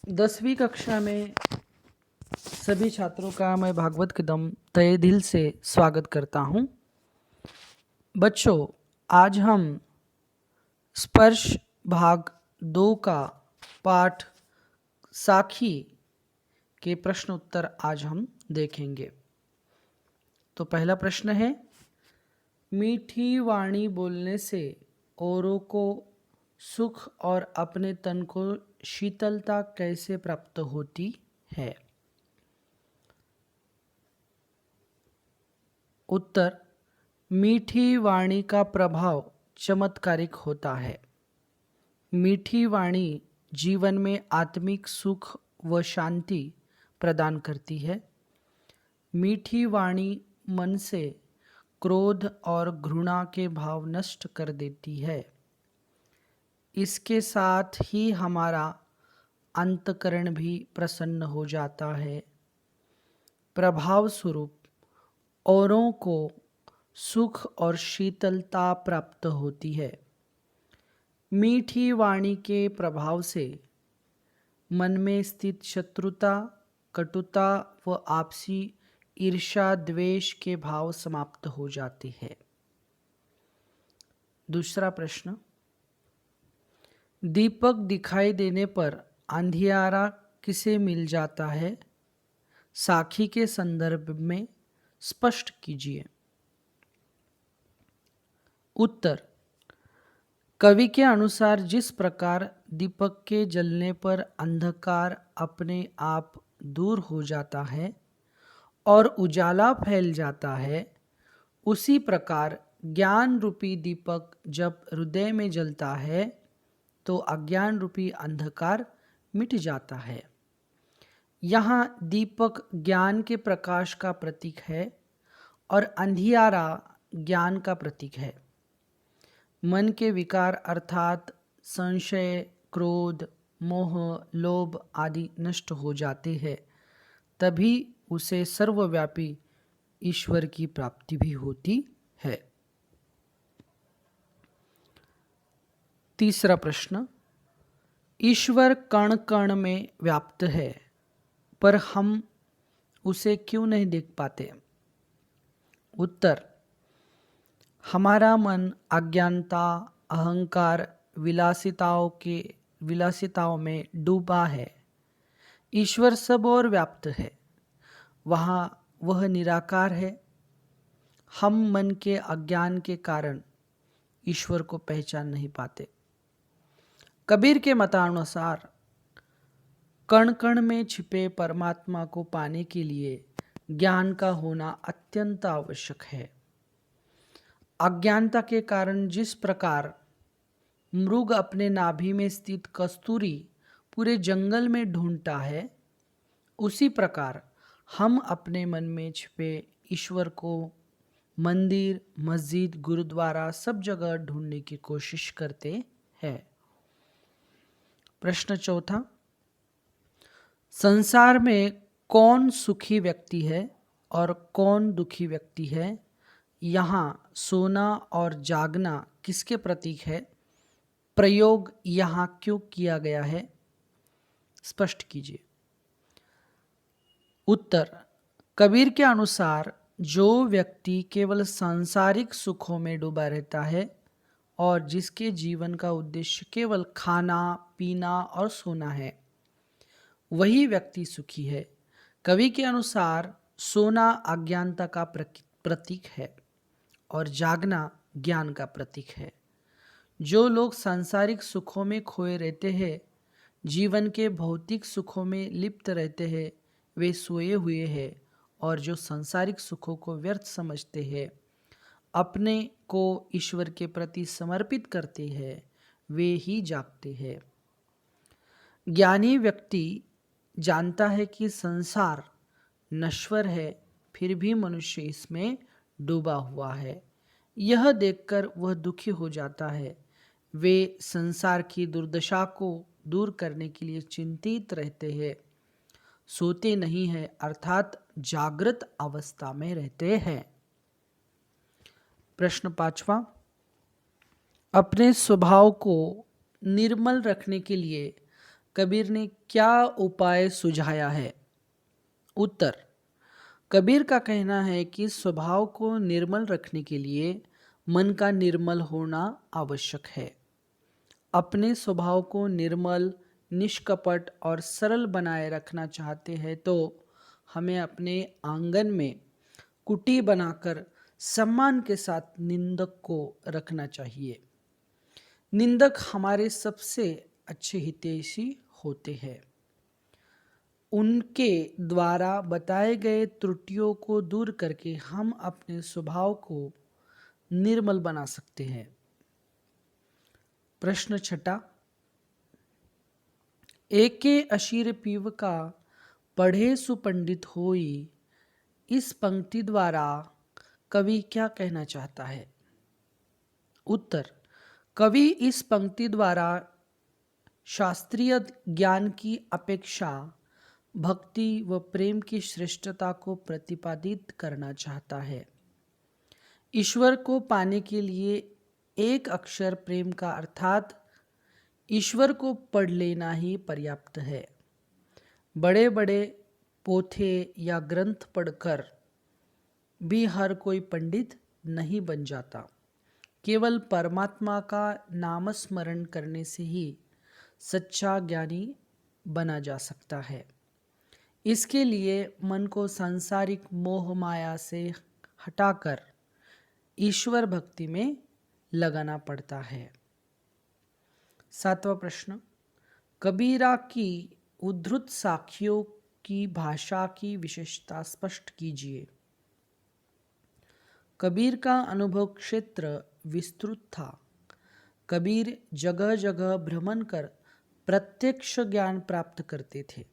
10वीं कक्षा में सभी छात्रों का मैं भागवत कदम तहे दिल से स्वागत करता हूं। बच्चों, आज हम स्पर्श भाग 2 का पाठ साखी के प्रश्न उत्तर आज हम देखेंगे। तो पहला प्रश्न है, मीठी वाणी बोलने से औरों को सुख और अपने तन को शीतलता कैसे प्राप्त होती है? उत्तर, मीठी वाणी का प्रभाव चमत्कारिक होता है। मीठी वाणी जीवन में आत्मिक सुख व शांति प्रदान करती है। मीठी वाणी मन से क्रोध और घृणा के भाव नष्ट कर देती है। इसके साथ ही हमारा अंतःकरण भी प्रसन्न हो जाता है। प्रभाव स्वरूप औरों को सुख और शीतलता प्राप्त होती है। मीठी वाणी के प्रभाव से मन में स्थित शत्रुता, कटुता व आपसी ईर्ष्या द्वेष के भाव समाप्त हो जाते हैं। दूसरा प्रश्न, दीपक दिखाई देने पर अंधियारा किसे मिल जाता है? साखी के संदर्भ में स्पष्ट कीजिए। उत्तर, कवि के अनुसार जिस प्रकार दीपक के जलने पर अंधकार अपने आप दूर हो जाता है और उजाला फैल जाता है, उसी प्रकार ज्ञान रूपी दीपक जब हृदय में जलता है तो अज्ञान रूपी अंधकार मिट जाता है। यहाँ दीपक ज्ञान के प्रकाश का प्रतीक है और अंधियारा ज्ञान का प्रतीक है। मन के विकार अर्थात संशय, क्रोध, मोह, लोभ आदि नष्ट हो जाते हैं, तभी उसे सर्वव्यापी ईश्वर की प्राप्ति भी होती है। तीसरा प्रश्न, ईश्वर कण कण में व्याप्त है पर हम उसे क्यों नहीं देख पाते? उत्तर, हमारा मन अज्ञानता, अहंकार, विलासिताओं में डूबा है। ईश्वर सब और व्याप्त है, वहाँ वह निराकार है। हम मन के अज्ञान के कारण ईश्वर को पहचान नहीं पाते। कबीर के मतानुसार कण कण में छिपे परमात्मा को पाने के लिए ज्ञान का होना अत्यंत आवश्यक है। अज्ञानता के कारण जिस प्रकार मृग अपने नाभि में स्थित कस्तूरी पूरे जंगल में ढूंढता है, उसी प्रकार हम अपने मन में छिपे ईश्वर को मंदिर, मस्जिद, गुरुद्वारा सब जगह ढूंढने की कोशिश करते हैं। प्रश्न चौथा, संसार में कौन सुखी व्यक्ति है और कौन दुखी व्यक्ति है? यहाँ सोना और जागना किसके प्रतीक है? प्रयोग यहाँ क्यों किया गया है? स्पष्ट कीजिए। उत्तर, कबीर के अनुसार जो व्यक्ति केवल सांसारिक सुखों में डूबा रहता है और जिसके जीवन का उद्देश्य केवल खाना, पीना और सोना है, वही व्यक्ति सुखी है। कवि के अनुसार सोना अज्ञानता का प्रतीक है और जागना ज्ञान का प्रतीक है। जो लोग सांसारिक सुखों में खोए रहते हैं, जीवन के भौतिक सुखों में लिप्त रहते हैं, वे सोए हुए हैं, और जो सांसारिक सुखों को व्यर्थ समझते हैं, अपने को ईश्वर के प्रति समर्पित करते हैं, वे ही जागते हैं। ज्ञानी व्यक्ति जानता है कि संसार नश्वर है, फिर भी मनुष्य इसमें डूबा हुआ है। यह देखकर वह दुखी हो जाता है। वे संसार की दुर्दशा को दूर करने के लिए चिंतित रहते हैं, सोते नहीं हैं, अर्थात जागृत अवस्था में रहते हैं। प्रश्न पांचवा, अपने स्वभाव को निर्मल रखने के लिए कबीर ने क्या उपाय सुझाया है? उत्तर: कबीर का कहना है कि स्वभाव को निर्मल रखने के लिए मन का निर्मल होना आवश्यक है। अपने स्वभाव को निर्मल, निष्कपट और सरल बनाए रखना चाहते हैं तो हमें अपने आंगन में कुटी बनाकर सम्मान के साथ निंदक को रखना चाहिए। निंदक हमारे सबसे अच्छे हितैषी होते हैं। उनके द्वारा बताए गए त्रुटियों को दूर करके हम अपने स्वभाव को निर्मल बना सकते हैं। प्रश्न छठा, एके अशीर पीव का पढ़े सुपंडित होई, इस पंक्ति द्वारा कवि क्या कहना चाहता है? उत्तर: कवि इस पंक्ति द्वारा शास्त्रीय ज्ञान की अपेक्षा भक्ति व प्रेम की श्रेष्ठता को प्रतिपादित करना चाहता है। ईश्वर को पाने के लिए एक अक्षर प्रेम का अर्थात ईश्वर को पढ़ लेना ही पर्याप्त है। बड़े बड़े पोथे या ग्रंथ पढ़कर भी हर कोई पंडित नहीं बन जाता। केवल परमात्मा का नामस्मरण करने से ही सच्चा ज्ञानी बना जा सकता है। इसके लिए मन को सांसारिक मोह माया से हटाकर ईश्वर भक्ति में लगाना पड़ता है। सातवां प्रश्न, कबीरा की उद्धृत साखियों की भाषा की विशेषता स्पष्ट कीजिए। कबीर का अनुभव क्षेत्र विस्तृत था। कबीर जगह जगह भ्रमण कर प्रत्यक्ष ज्ञान प्राप्त करते थे।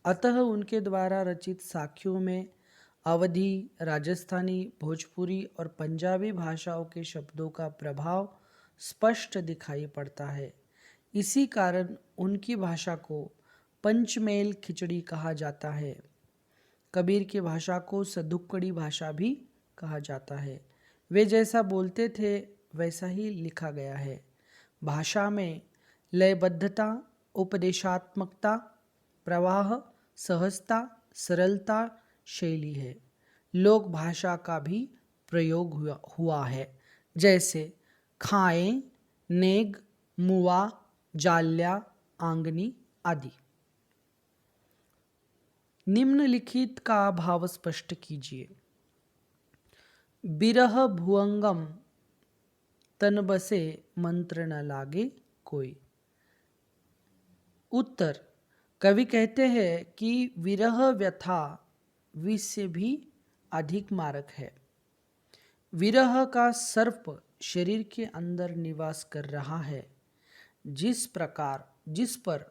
अतः उनके द्वारा रचित साखियों में अवधी, राजस्थानी, भोजपुरी और पंजाबी भाषाओं के शब्दों का प्रभाव स्पष्ट दिखाई पड़ता है। इसी कारण उनकी भाषा को पंचमेल खिचड़ी कहा जाता है। कबीर की भाषा को सदुक्कड़ी भाषा भी कहा जाता है। वे जैसा बोलते थे वैसा ही लिखा गया है। भाषा में लयबद्धता, उपदेशात्मकता, प्रवाह, सहजता, सरलता शैली है। लोक भाषा का भी प्रयोग हुआ है, जैसे खाएं, नेग, मुआ, जाल्या, आंगनी आदि। निम्नलिखित का भाव स्पष्ट कीजिए। बिरह भुअंगम तन बसे मंत्र न लागे कोई। उत्तर: कवि कहते हैं कि विरह व्यथा विष से भी अधिक मारक है। विरह का सर्प शरीर के अंदर निवास कर रहा है। जिस पर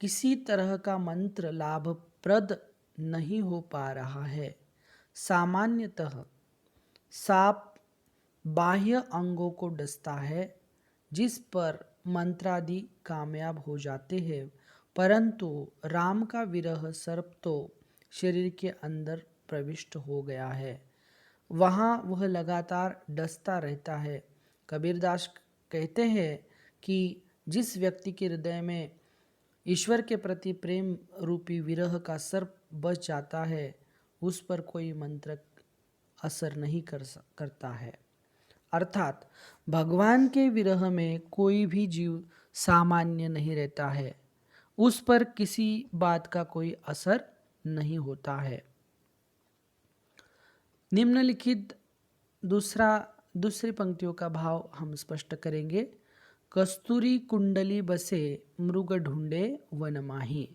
किसी तरह का मंत्र लाभप्रद नहीं हो पा रहा है। सामान्यतः सांप बाह्य अंगों को डसता है, जिस पर मंत्रादि कामयाब हो जाते हैं, परंतु राम का विरह सर्प तो शरीर के अंदर प्रविष्ट हो गया है। वहाँ वह लगातार डसता रहता है। कबीरदास कहते हैं कि जिस व्यक्ति के हृदय में ईश्वर के प्रति प्रेम रूपी विरह का सर्प बस जाता है, उस पर कोई मंत्र असर नहीं करता है। अर्थात भगवान के विरह में कोई भी जीव सामान्य नहीं रहता है। उस पर किसी बात का कोई असर नहीं होता है। निम्नलिखित दूसरी पंक्तियों का भाव हम स्पष्ट करेंगे। कस्तूरी कुंडली बसे मृग ढूंढे वन माही।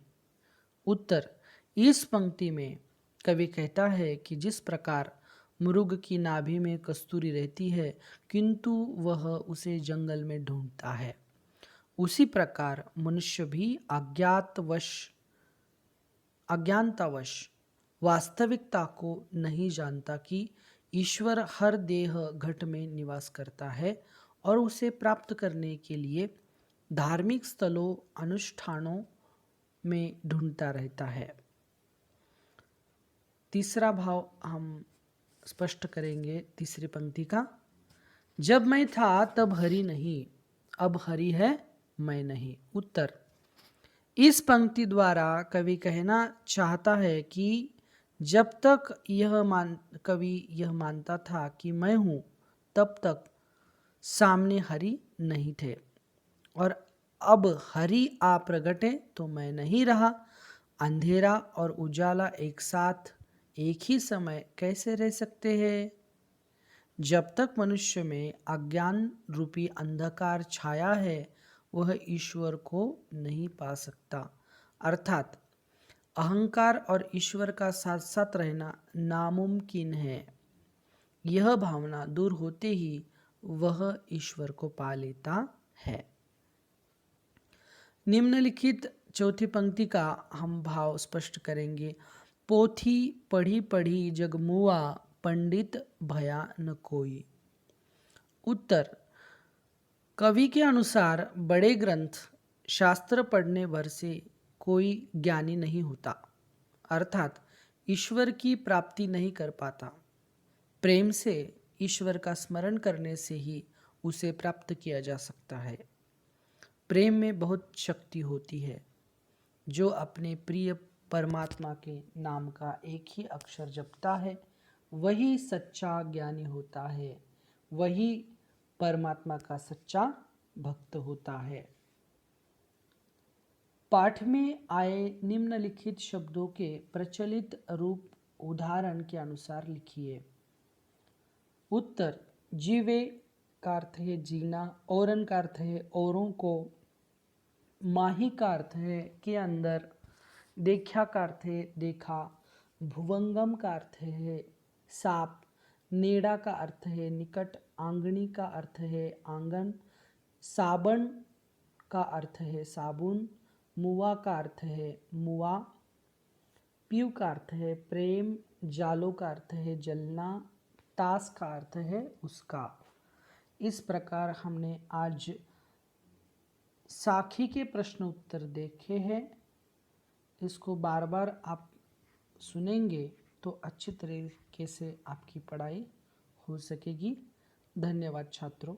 उत्तर: इस पंक्ति में कवि कहता है कि जिस प्रकार मृग की नाभि में कस्तूरी रहती है किंतु वह उसे जंगल में ढूंढता है, उसी प्रकार मनुष्य भी अज्ञानतावश वास्तविकता को नहीं जानता कि ईश्वर हर देह घट में निवास करता है और उसे प्राप्त करने के लिए धार्मिक स्थलों, अनुष्ठानों में ढूंढता रहता है। तीसरा भाव हम स्पष्ट करेंगे तीसरी पंक्ति का। जब मैं था तब हरि नहीं, अब हरि है मैं नहीं। उत्तर: इस पंक्ति द्वारा कवि कहना चाहता है कि जब तक कवि यह मानता था कि मैं हूँ, तब तक सामने हरि नहीं थे, और अब हरि आ प्रगटे तो मैं नहीं रहा। अंधेरा और उजाला एक साथ एक ही समय कैसे रह सकते हैं? जब तक मनुष्य में अज्ञान रूपी अंधकार छाया है, वह ईश्वर को नहीं पा सकता। अर्थात अहंकार और ईश्वर का साथ साथ रहना नामुमकिन है। यह भावना दूर होते ही वह ईश्वर को पा लेता है। निम्नलिखित चौथी पंक्ति का हम भाव स्पष्ट करेंगे। पोथी पढ़ी पढ़ी जग मुआ, पंडित भया न कोई। उत्तर, कवि के अनुसार बड़े ग्रंथ शास्त्र पढ़ने भर से कोई ज्ञानी नहीं होता, अर्थात ईश्वर की प्राप्ति नहीं कर पाता। प्रेम से ईश्वर का स्मरण करने से ही उसे प्राप्त किया जा सकता है। प्रेम में बहुत शक्ति होती है। जो अपने प्रिय परमात्मा के नाम का एक ही अक्षर जपता है, वही सच्चा ज्ञानी होता है, वही परमात्मा का सच्चा भक्त होता है। पाठ में आए निम्नलिखित शब्दों के प्रचलित रूप उदाहरण के अनुसार लिखिए। उत्तर, जीवे का अर्थ है जीना, औरन का अर्थ है औरों को, माही का अर्थ है के अंदर, देखा का अर्थ है देखा, भुवंगम का अर्थ है साप, नेड़ा का अर्थ है निकट, आंगनी का अर्थ है आंगन, साबन का अर्थ है साबुन, मुआ का अर्थ है मुआ, पीव का अर्थ है प्रेम, जालो का अर्थ है जलना, तास का अर्थ है उसका। इस प्रकार हमने आज साखी के प्रश्न उत्तर देखे हैं। इसको बार बार आप सुनेंगे तो अच्छी तरीके से आपकी पढ़ाई हो सकेगी। धन्यवाद छात्रों।